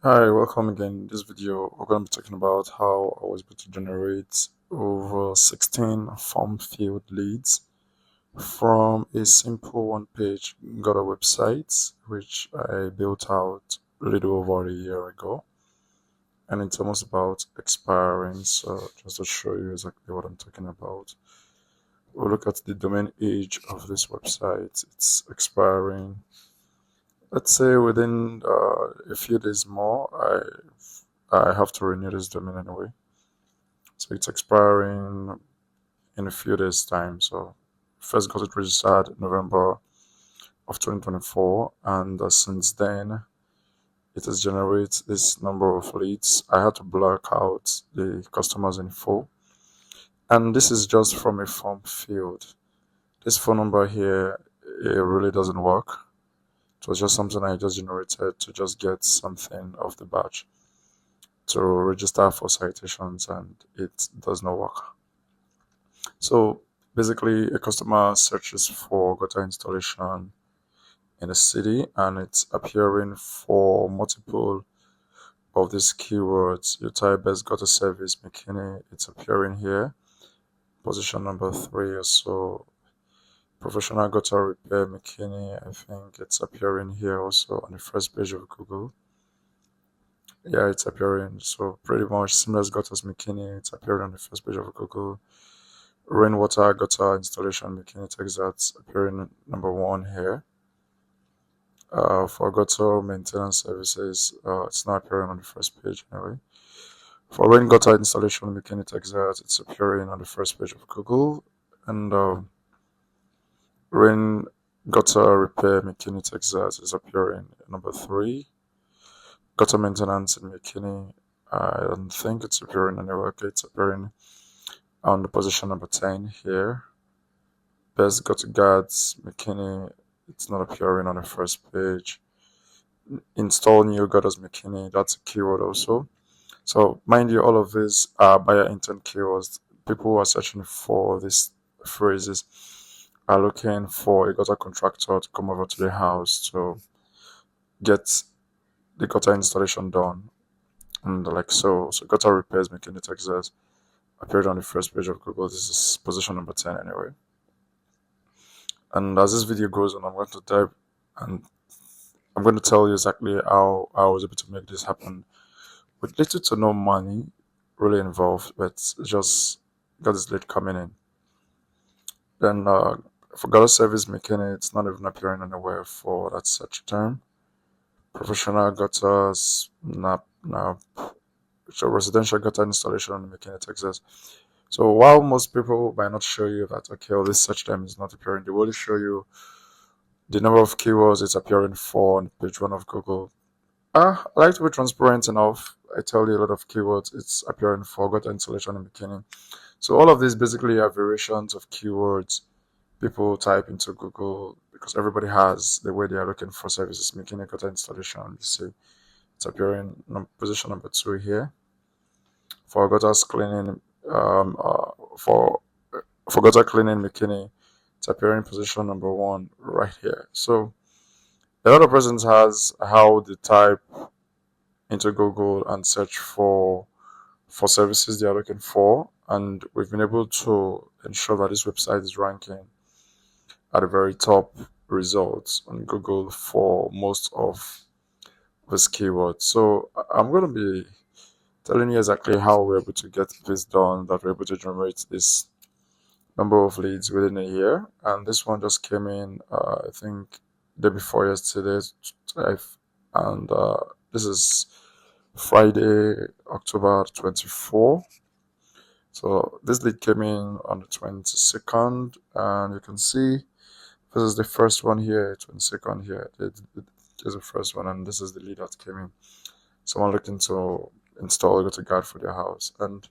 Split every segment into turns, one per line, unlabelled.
Hi, welcome again. In this video, we're going to be talking about how I was able to generate over 16 form field leads from a simple one-page Got website, which I built out a little over a year ago. And it's almost about expiring. So just to show you exactly what I'm talking about, we'll look at the domain age of this website. It's expiring, let's say within a few days more. I have to renew this domain anyway. So it's expiring in a few days' time. So first got it registered November of 2024, and since then it has generated this number of leads. I had to block out the customers info, and this is just from a form field. This phone number here, it really doesn't work. It was just something I just generated to just get something off the batch to register for citations, and it does not work. So basically, a customer searches for gutter installation in a city, and it's appearing for multiple of these keywords. You type best gutter service McKinney, it's appearing here. Position number 3 or so. Professional gutter repair McKinney, I think it's appearing here also on the first page of Google. Yeah, it's appearing. So pretty much seamless gutters McKinney, it's appearing on the first page of Google. Rainwater gutter installation McKinney, Texas, appearing number 1 here. For gutter maintenance services, it's not appearing on the first page anyway. For rain gutter installation McKinney, Texas, it's appearing on the first page of Google. And rain gutter repair McKinney, Texas is appearing number 3. Gutter maintenance in McKinney, I don't think it's appearing anywhere. Okay, it's appearing on the position number 10 here. Best gutter guards McKinney, it's not appearing on the first page. Install new gutters McKinney, that's a keyword also. So mind you, all of these are buyer intent keywords. People who are searching for these phrases are looking for a gutter contractor to come over to their house to get the gutter installation done. And like so gutter repairs McKinney, Texas appeared on the first page of Google. This is position number 10 anyway. And as this video goes on, I'm going to dive and I'm going to tell you exactly how I was able to make this happen with little to no money really involved, but just got this lead coming in. Then for gutter service McKinney, it's not even appearing anywhere for that search term. Professional gutters, no. So residential gutter installation in McKinney, Texas. So while most people might not show you that, okay, well, this search term is not appearing, they will show you the number of keywords it's appearing for on page 1 of Google. I like to be transparent enough. I tell you a lot of keywords it's appearing for gutter installation in McKinney. So all of these basically are variations of keywords people type into Google because everybody has the way they are looking for services. McKinney gutter installation, you see it's appearing position number 2 here. For gutters cleaning, for gutter cleaning McKinney, it's appearing position number 1 right here. So a lot of persons has how they type into Google and search for services they are looking for, and we've been able to ensure that this website is ranking at the very top results on Google for most of this keyword. So I'm going to be telling you exactly how we're able to get this done, that we're able to generate this number of leads within a year. And this one just came in, I think, the day before yesterday. And this is Friday, October 24. So this lead came in on the 22nd, and you can see this is the first one here, 22nd here. There's the first one, and this is the lead that came in. Someone looking to install a gutter guard for their house. And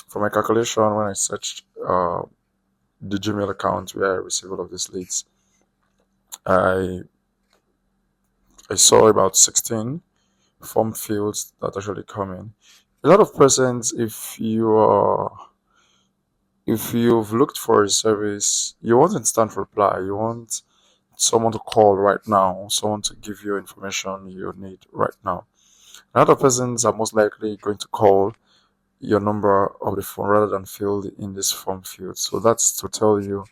for my calculation, when I searched the Gmail account where I received all of these leads, I saw about 16 form fields that actually come in. A lot of persons, if you've looked for a service, you want instant reply. You want someone to call right now, someone to give you information you need right now. Other persons are most likely going to call your number of the phone rather than fill in this form field. So that's to tell you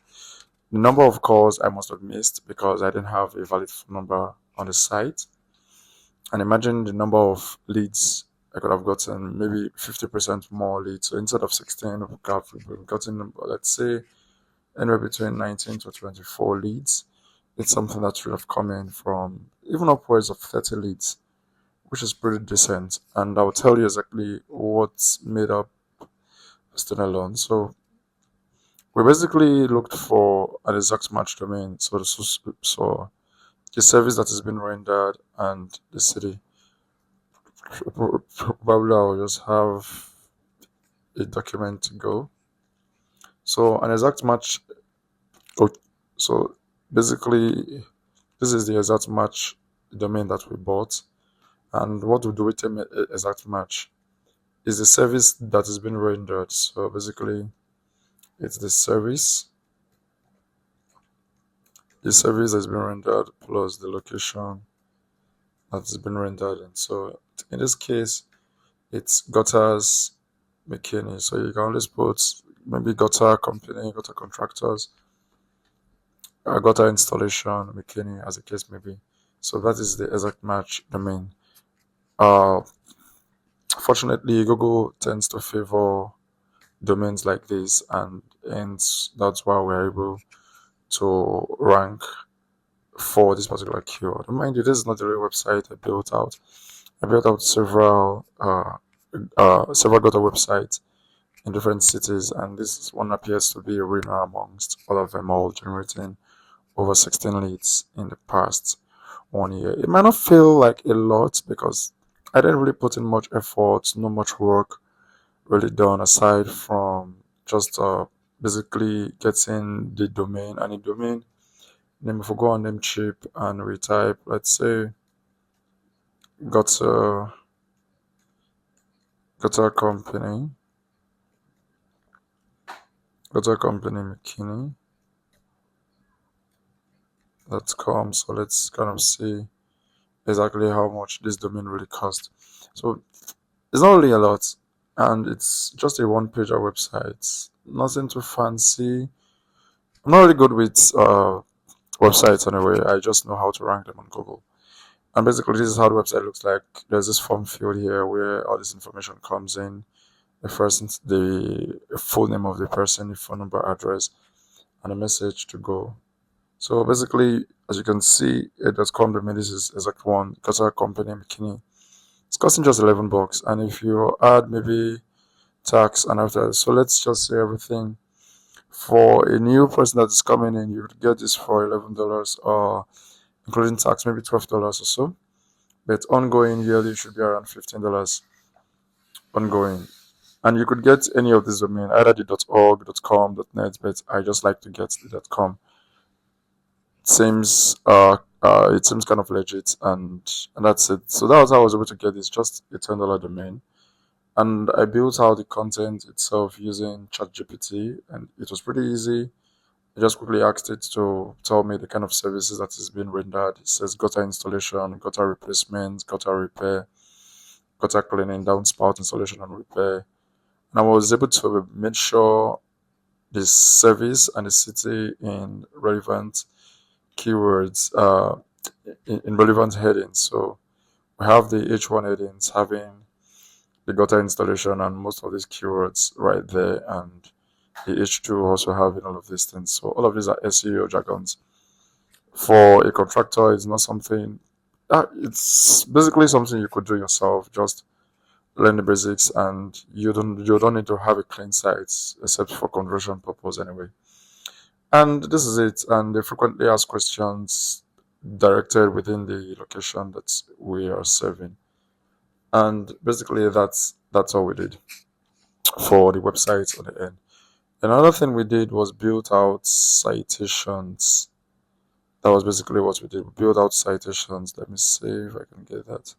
the number of calls I must have missed because I didn't have a valid phone number on the site. And imagine the number of leads I could have gotten, maybe 50% more leads. So instead of 16, we could have gotten, let's say, anywhere between 19 to 24 leads. It's something that should have come in from even upwards of 30 leads, which is pretty decent. And I'll tell you exactly what's made up student loan. So we basically looked for an exact match domain. So the service that has been rendered and the city. Probably I'll just have a document to go. So an exact match. oh, So basically, this is the exact match domain that we bought. And what we do with an exact match is the service that is being rendered. So basically, it's the service that's been rendered plus the location that has been rendered in. So in this case, it's gutters McKinney. So you can always put maybe gutter company, gutter contractors, gutter installation McKinney, as the case may be. So that is the exact match domain. Uh, Fortunately, Google tends to favor domains like this, and that's why we're able to rank for this particular keyword. Mind you, this is not the real website I built out. I built out several Gutter websites in different cities, and this one appears to be a winner amongst all of them, all generating over 16 leads in the past 1 year. It might not feel like a lot because I didn't really put in much effort, not much work really done aside from just basically getting the domain and the domain. Then if we go on Namecheap and we type, let's say, Gutter Gutter Company, Gutter Company McKinney.com. So let's kind of see exactly how much this domain really cost. So it's not really a lot, and it's just a one-pager website. Nothing too fancy. I'm not really good with websites anyway. I just know how to rank them on Google. And basically, this is how the website looks like. There's this form field here where all this information comes in. The full name of the person, the phone number, address, and a message to go. So basically, as you can see, a.com domain, this is exact one. Qatar company McKinney. It's costing just $11, and if you add maybe tax and after, so let's just say everything for a new person that is coming in, you would get this for $11, or including tax, maybe $12 or so. But ongoing yearly should be around $15 ongoing. And you could get any of this domain, either the .org, .com, .net, but I just like to get the .com. It seems kind of legit, and that's it. So that was how I was able to get this, just a $10 domain. And I built out the content itself using ChatGPT, and it was pretty easy. I just quickly asked it to tell me the kind of services that is being rendered. It says gutter installation, gutter replacement, gutter repair, gutter cleaning, downspout installation and repair. And I was able to make sure the service and the city in relevant keywords, in relevant headings. So we have the H1 headings having the gutter installation and most of these keywords right there, and the H2 also having all of these things. So all of these are SEO jargons. For a contractor, it's not something. It's basically something you could do yourself. Just learn the basics, and you don't need to have a clean site except for conversion purpose anyway. And this is it. And they frequently ask questions directed within the location that we are serving. And basically, that's all we did for the website on the end. Another thing we did was build out citations. That was basically what we did. We built out citations. Let me see if I can get that.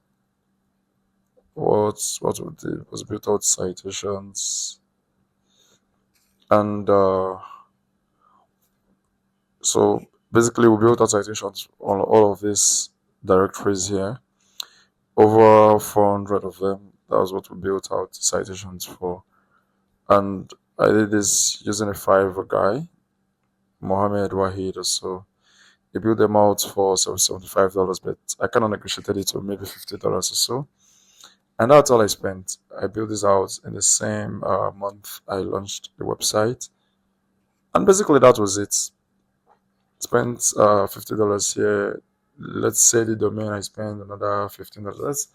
What we did was build out citations, and so basically we built out citations on all of these directories here. over 400 of them. That was what we built out citations for. And I did this using a Fiverr guy, Mohammed Wahid or so. He built them out for $75, but I kind of negotiated it to maybe $50 or so. And that's all I spent. I built this out in the same month I launched the website. And basically, that was it. Spent $50 here. Let's say the domain I spent another $15.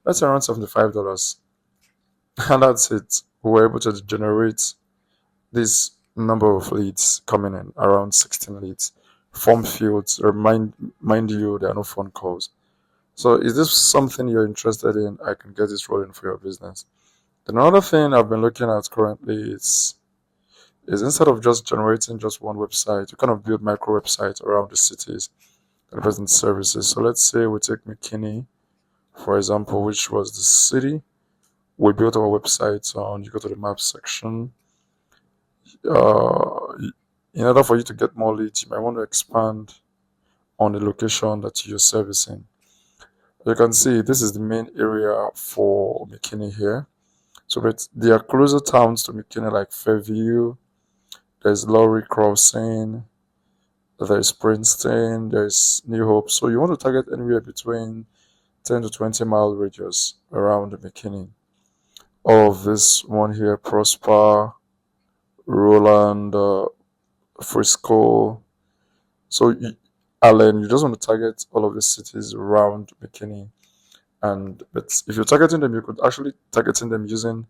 That's around $75. And that's it. We were able to generate this number of leads coming in, around 16 leads. Form fields, mind you, there are no phone calls. So is this something you're interested in? I can get this rolling for your business. Then another thing I've been looking at currently is instead of just generating just one website, you kind of build micro websites around the cities and present services. So let's say we take McKinney, for example, which was the city. We built our website on, you go to the map section. In order for you to get more leads, you might want to expand on the location that you're servicing. You can see this is the main area for McKinney here. So but there are closer towns to McKinney like Fairview, there's Lorry Crossing, there's Princeton, there's New Hope. So you want to target anywhere between 10 to 20 mile radius around McKinney. All of this one here, Prosper, Roland, Frisco. So Allen, you just want to target all of the cities around McKinney. But if you're targeting them, you could actually targeting them using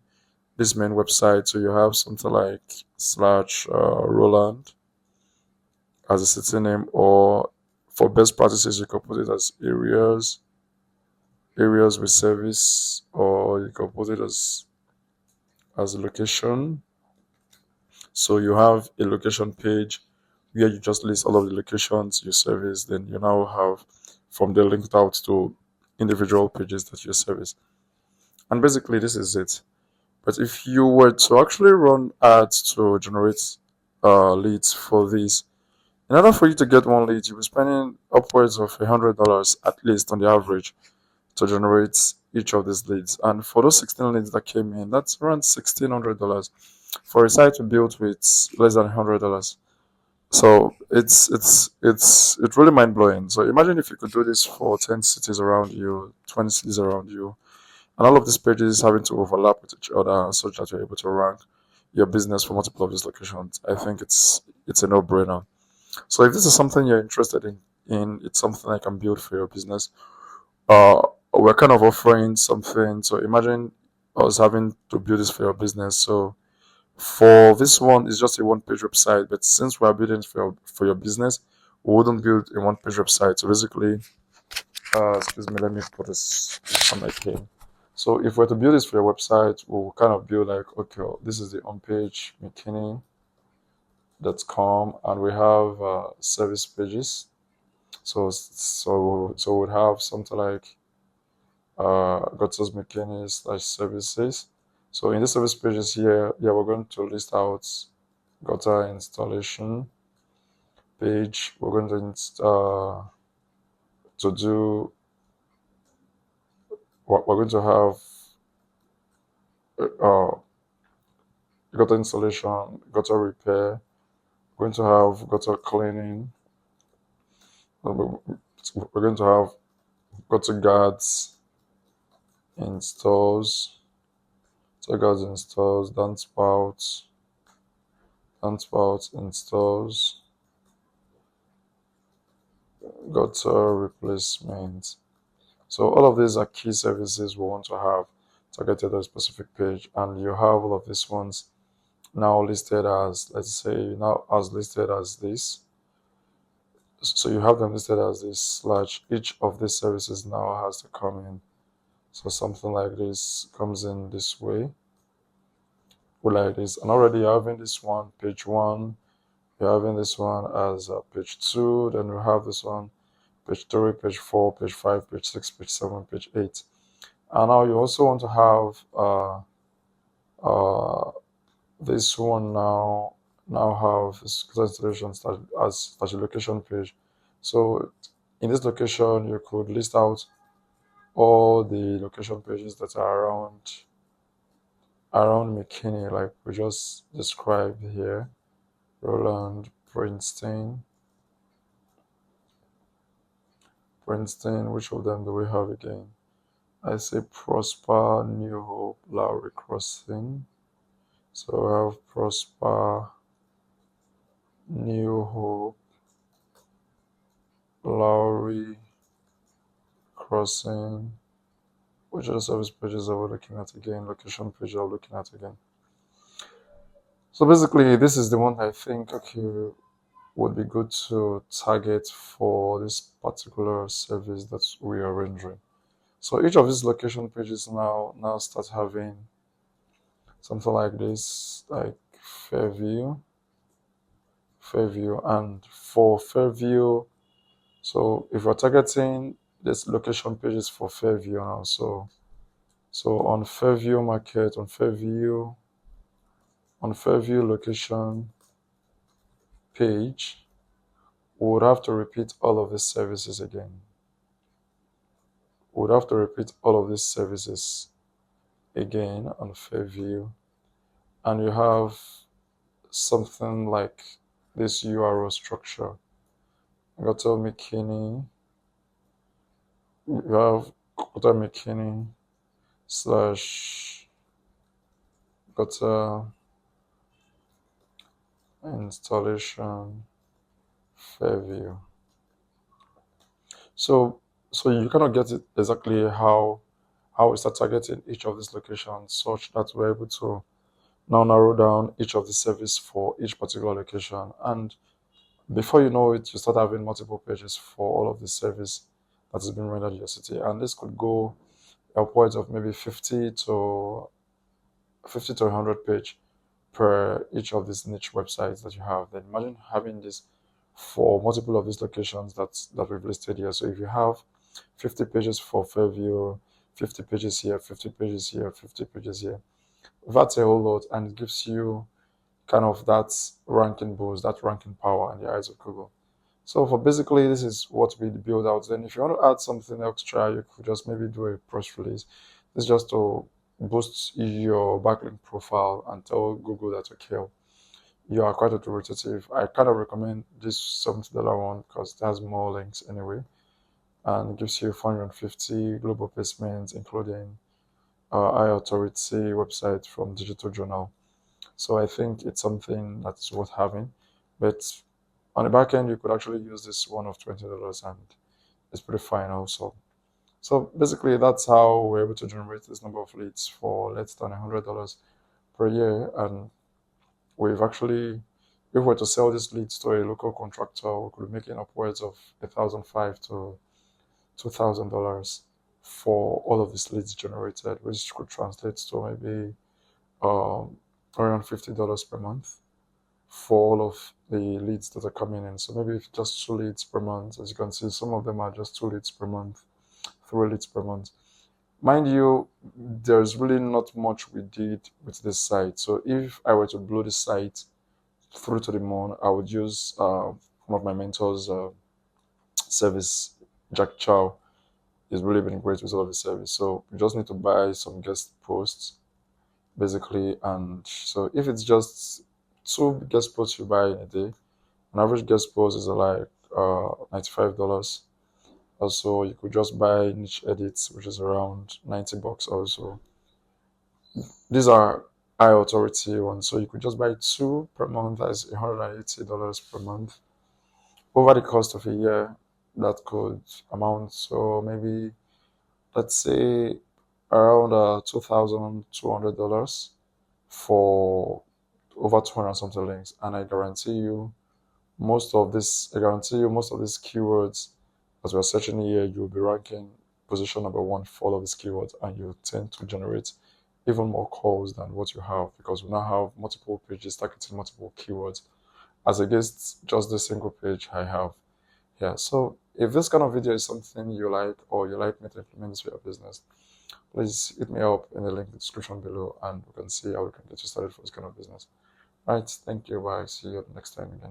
this main website. So you have something like slash Roland as a city name, or for best practices, you could put it as areas with service, or you could put it as a location. So you have a location page where you just list all of the locations you service. Then you now have from there linked out to individual pages that you service. And basically, this is it. But if you were to actually run ads to generate leads for this, in order for you to get one lead, you'll be spending upwards of $100 at least on the average to generate each of these leads. And for those 16 leads that came in, that's around $1,600 for a site we built with less than $100. So it's really mind blowing. So imagine if you could do this for 10 cities around you, 20 cities around you, and all of these pages having to overlap with each other such that you're able to rank your business for multiple of these locations. I think it's a no brainer. So if this is something you're interested in, it's something I can build for your business. We're kind of offering something. So imagine us having to build this for your business. So for this one, it's just a one-page website. But since we're building for your business, we wouldn't build a one-page website. So basically, excuse me, let me put this on my pen. So if we're to build this for your website, we'll kind of build like, okay, this is the homepage, McKinney.com, and we have service pages. So we'd have something like Gutters McKinney / services. So in the service pages here, yeah, we're going to list out gutter installation page. We're going to do what we're going to have gutter installation, gutter repair. We're going to have gutter cleaning. We're going to have gutter guards installs, downspouts installs, gutter replacement. So all of these are key services we want to have targeted at a specific page, and you have all of these ones now listed as, let's say, now as listed as this. So you have them listed as this / each of these services now has to come in. So something like this comes in this way, like this. And already you're having this one, page 1. You're having this one as page 2. Then we have this one, page 3, page 4, page 5, page 6, page 7, page 8. And now you also want to have this one now have this installation as a location page. So in this location, you could list out all the location pages that are around McKinney, like we just described here. Roland, Princeton, which of them do we have again? I say Prosper, New Hope, Lowry Crossing. So we have Prosper, New Hope, Lowry Crossing. Which other service pages are we looking at again? Location page are we looking at again? So basically, this is the one I think, okay, would be good to target for this particular service that we are rendering. So each of these location pages now start having something like this, like Fairview, and for Fairview, so if we're targeting this location pages for Fairview now, so on Fairview Market, on Fairview location page, we would have to repeat all of these services again. We would have to repeat all of these services again on Fairview, and you have something like this URL structure. Hotel McKinney, you have Hotel McKinney / Hotel installation Fairview. So you cannot get it exactly how we start targeting each of these locations such that we're able to now narrow down each of the service for each particular location. And before you know it, you start having multiple pages for all of the service that has been rendered in your city. And this could go upwards of maybe 50 to 100 page per each of these niche websites that you have. Then imagine having this for multiple of these locations that we've listed here. So if you have 50 pages for Fairview, 50 pages here, 50 pages here, 50 pages here, that's a whole lot, and it gives you kind of that ranking boost, that ranking power in the eyes of Google. So for basically, this is what we build out. Then if you want to add something extra, you could just maybe do a press release. This is just to boost your backlink profile and tell Google that, okay, you are quite authoritative. I kind of recommend this $70 one because it has more links anyway, and it gives you 450 global placements, including high authority website from Digital Journal. So I think it's something that's worth having. But on the back end, you could actually use this one of $20, and it's pretty fine also. So basically, that's how we're able to generate this number of leads for less than $100 per year. And we've actually, if we were to sell these leads to a local contractor, we could be making upwards of $1,500 to $2,000 for all of these leads generated, which could translate to maybe around $50 per month for all of the leads that are coming in. So maybe if just 2 leads per month, as you can see, some of them are just 2 leads per month, 3 leads per month. Mind you, there's really not much we did with this site. So if I were to blow this site through to the moon, I would use one of my mentors' service, Jack Chow. He's really been great with all of the service. So you just need to buy some guest posts, basically. And so if it's just 2 guest posts you buy in a day, an average guest post is like $95. Also, you could just buy niche edits, which is around $90 also. These are high authority ones, so you could just buy 2 per month. That's $180 per month. Over the cost of a year, that could amount to maybe, let's say, around $2,200 for over 200 something links. And I guarantee you most of these keywords as we're searching here, you'll be ranking position number 1 for all of these keywords, and you tend to generate even more calls than what you have, because we now have multiple pages targeting multiple keywords as against just the single page I have here. So if this kind of video is something you like, or you like me to implement this for your business, please hit me up in the link in the description below, and we can see how we can get you started for this kind of business. All right, thank you. Bye. See you next time again.